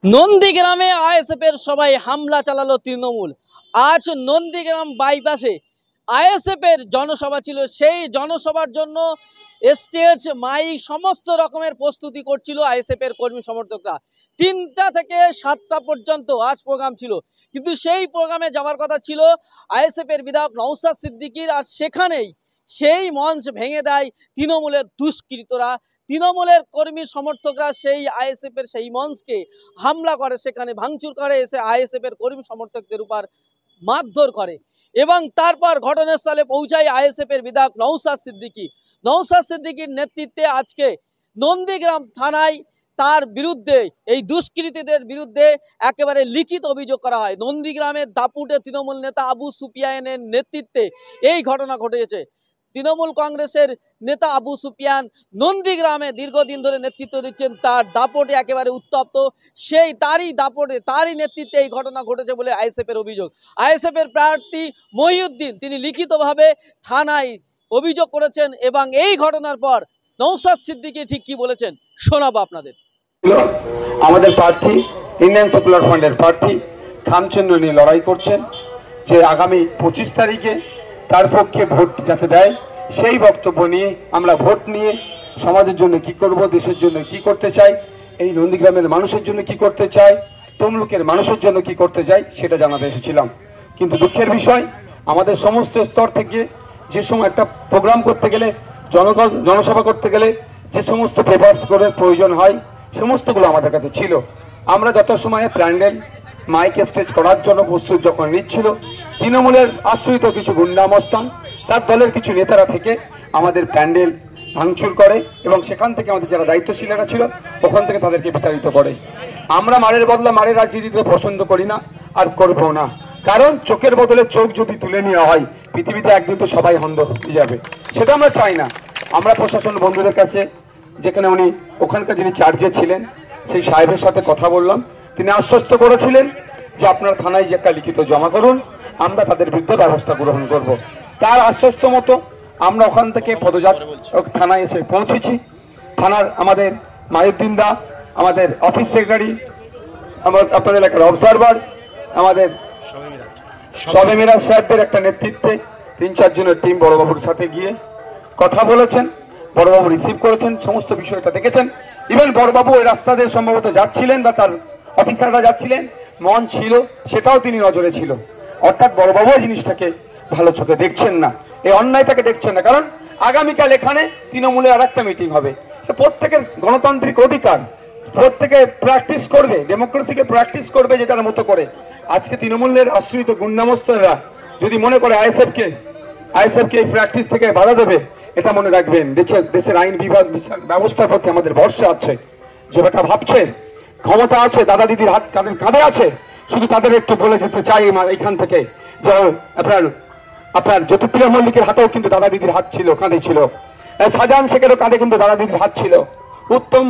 নন্দীগ্রামে আইএসএফের সবাই হামলা চালালো তৃণমূল। আজ নন্দীগ্রাম বাইপাসে আইএসএফের জনসভা ছিল। সেই জনসভার জন্য স্টেজ মাইক সমস্ত রকমের প্রস্তুতি করছিল আইএসএফের কর্মী সমর্থকরা। 3টা থেকে 7টা পর্যন্ত আজ প্রোগ্রাম ছিল, কিন্তু সেই প্রোগ্রামে যাওয়ার কথা ছিল আইএসএফের বিধায়ক নওশাদ সিদ্দিকীর। আর সেখানেই সেই মঞ্চ ভেঙে দেয় তৃণমূলের দুষ্কৃতরা। তৃণমূলের কর্মী সমর্থকরা সেই আইএসএফের সেই মঞ্চকে হামলা করে, সেখানে ভাঙচুর করে, এসে আইএসএফের কর্মী সমর্থকদের উপর মারধর করে এবং তারপর ঘটনাস্থলে পৌঁছায় আইএসএফের বিধায়ক নওশাদ সিদ্দিকী। নওশাদ সিদ্দিকীর নেতৃত্বে আজকে নন্দীগ্রাম থানায় তার বিরুদ্ধে, এই দুষ্কৃতীদের বিরুদ্ধে একেবারে লিখিত অভিযোগ করা হয়। নন্দীগ্রামের দাপুটে তৃণমূল নেতা আবু সুফিয়ানের নেতৃত্বে এই ঘটনা ঘটেছে। তৃণমূল কংগ্রেসের নেতা আবু সুফিয়ান নন্দীগ্রামে দীর্ঘদিন ধরে নেতৃত্ব দিচ্ছেন, তার দাপটে একেবারে উত্তপ্ত। সেই তারই দাপটে, তারই নেতৃত্বে এই ঘটনা ঘটেছে বলে আইএসএফের অভিযোগ। আইএসএফের প্রার্থী মহিউদ্দিন তিনি লিখিতভাবে থানায় অভিযোগ করেছেন এবং এই ঘটনার পর নওশাদ সিদ্দিকী ঠিক কি বলেছেন শোনাবো আপনাদের। আমাদের প্রার্থী ইন্ডিয়ান সেকুলার ফ্রন্টের প্রার্থী খামচন্দ্র নিয়ে লড়াই করছেন যে আগামী 25 তারিখে তার পক্ষে ভোট যাতে দেয়, সেই বক্তব্য নিয়ে আমরা ভোট নিয়ে সমাজের জন্য কি করব, দেশের জন্য কি করতে চাই, এই নন্দীগ্রামের মানুষের জন্য কি করতে চাই, তমলুকের মানুষের জন্য কি করতে চাই সেটা জানাতে এসেছিলাম। কিন্তু দুঃখের বিষয়, আমাদের সমস্ত স্তর থেকে যে সময় একটা প্রোগ্রাম করতে গেলে, জনসভা করতে গেলে যে সমস্ত পেপারস করে প্রয়োজন হয় সমস্তগুলো আমাদের কাছে ছিল। আমরা যত সময়ে প্যান্ডেল মাইক স্টেজ করার জন্য প্রস্তুত যখন নিচ্ছিল, তৃণমূলের আশ্রিত কিছু গুন্ডামস্তান তার দলের কিছু নেতারা থেকে আমাদের প্যান্ডেল ভাঙচুর করে এবং সেখান থেকে আমাদের যারা দায়িত্বশীলেরা ছিল ওখান থেকে তাদেরকে বিতাড়িত করে। আমরা মারের বদলা মারের রাজনীতিতে পছন্দ করি না আর করবো না, কারণ চোখের বদলে চোখ যদি তুলে নেওয়া হয় পৃথিবীতে একদিন তো সবাই অন্ধ হয়ে যাবে, সেটা আমরা চাই না। আমরা প্রশাসন বন্ধুদের কাছে, যেখানে উনি ওখানকার যিনি চার্জে ছিলেন সেই সাহেবের সাথে কথা বললাম, তিনি আশ্বস্ত করেছিলেন যে আপনার থানায় যে একটা লিখিত জমা করুন, আমরা তাদের বিরুদ্ধে ব্যবস্থা গ্রহণ করব। তার আশ্বস্ত মতো আমরা ওখান থেকে থানায় এসে পৌঁছেছি। থানার আমাদের মাহিউদ্দিন দা, আমাদের অফিস সেক্রেটারি, আপনাদের এলাকার অবজারভার, আমাদের সবে মিরাজ সাহেবদের একটা নেতৃত্বে 3-4 জনের টিম বড়বাবুর সাথে গিয়ে কথা বলেছেন, বড়বাবু রিসিভ করেছেন, সমস্ত বিষয়টা দেখেছেন। ইভেন বড়বাবু ওই রাস্তা দিয়ে সম্ভবত যাচ্ছিলেন বা তার অফিসাররা যাচ্ছিলেন, মন ছিল সেটাও তিনি নজরে ছিল। অর্থাৎ বড়বাবু এই জিনিসটাকে ভালো চোখে দেখছেন না, এই অন্যায়টাকে দেখছেন না। কারণ আগামীকাল এখানে তৃণমূলের আর একটা মিটিং হবে, প্রত্যেকের গণতান্ত্রিক অধিকার, প্রত্যেকে প্র্যাকটিস করবে, ডেমোক্রেসিকে প্র্যাকটিস করবে যেটার মতো করে। আজকে তৃণমূলের আশ্রিত গুন্ডামস্তানরা যদি মনে করে আইএসএফকে এই প্র্যাকটিস থেকে বাধা দেবে, এটা মনে রাখবেন, দেশের আইন বিভাগ ব্যবস্থার প্রতি আমাদের ভরসা আছে। যেটা ভাবছে ক্ষমতা আছে, দাদা দিদির হাত তাদের কাঁধে আছে, শুধু তাদের একটু বলে যেতে চাই এখান থেকে যে আপনার জ্যোতিপ্রিয় মল্লিকের হাতেও কিন্তু দাদা দিদির হাত ছিল, কাঁধে ছিল। শাহজাহান শেখেরও কাঁধে কিন্তু দাদা দিদির হাত ছিল। উত্তম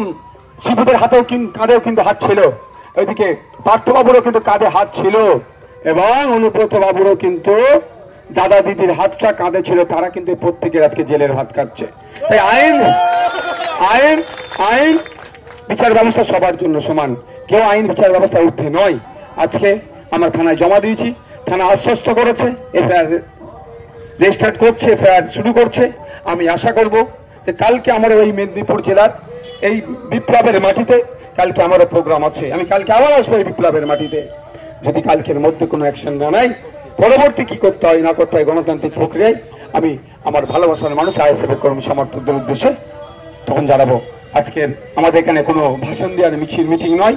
শিবুদের কাঁধেও কিন্তু হাত ছিল। ওইদিকে পার্থবাবুরও কিন্তু কাঁধে হাত ছিল এবং অনুব্রত বাবুরও কিন্তু দাদা দিদির হাতটা কাঁধে ছিল। তারা কিন্তু প্রত্যেকের আজকে জেলের ভাত খাচ্ছে। তাই আইন আইন আইন বিচার ব্যবস্থা সবার জন্য সমান, কেউ আইন বিচার ব্যবস্থা ঊর্ধ্বে নয়। আজকে আমরা থানায় জমা দিয়েছি, থানা আশ্বস্ত করেছে, এফআইআর রেজিস্টার করছে, এফআইআর শুরু করছে। আমি আশা করব যে কালকে আমার ওই মেদিনীপুর জেলার এই বিপ্লবের মাটিতে কালকে আমারও প্রোগ্রাম আছে, আমি কালকে আবার আসবো এই বিপ্লবের মাটিতে। যদি কালকের মধ্যে কোনো অ্যাকশন না নেয়, পরবর্তী কি করতে হয় না করতে হয় গণতান্ত্রিক প্রক্রিয়ায় আমি আমার ভালোবাসার মানুষ আইএসএফের কর্মী সমর্থকদের উদ্দেশ্যে তখন জানাবো। আজকের আমাদের এখানে কোনো ভাষণ দেওয়ার মিটিং নয়।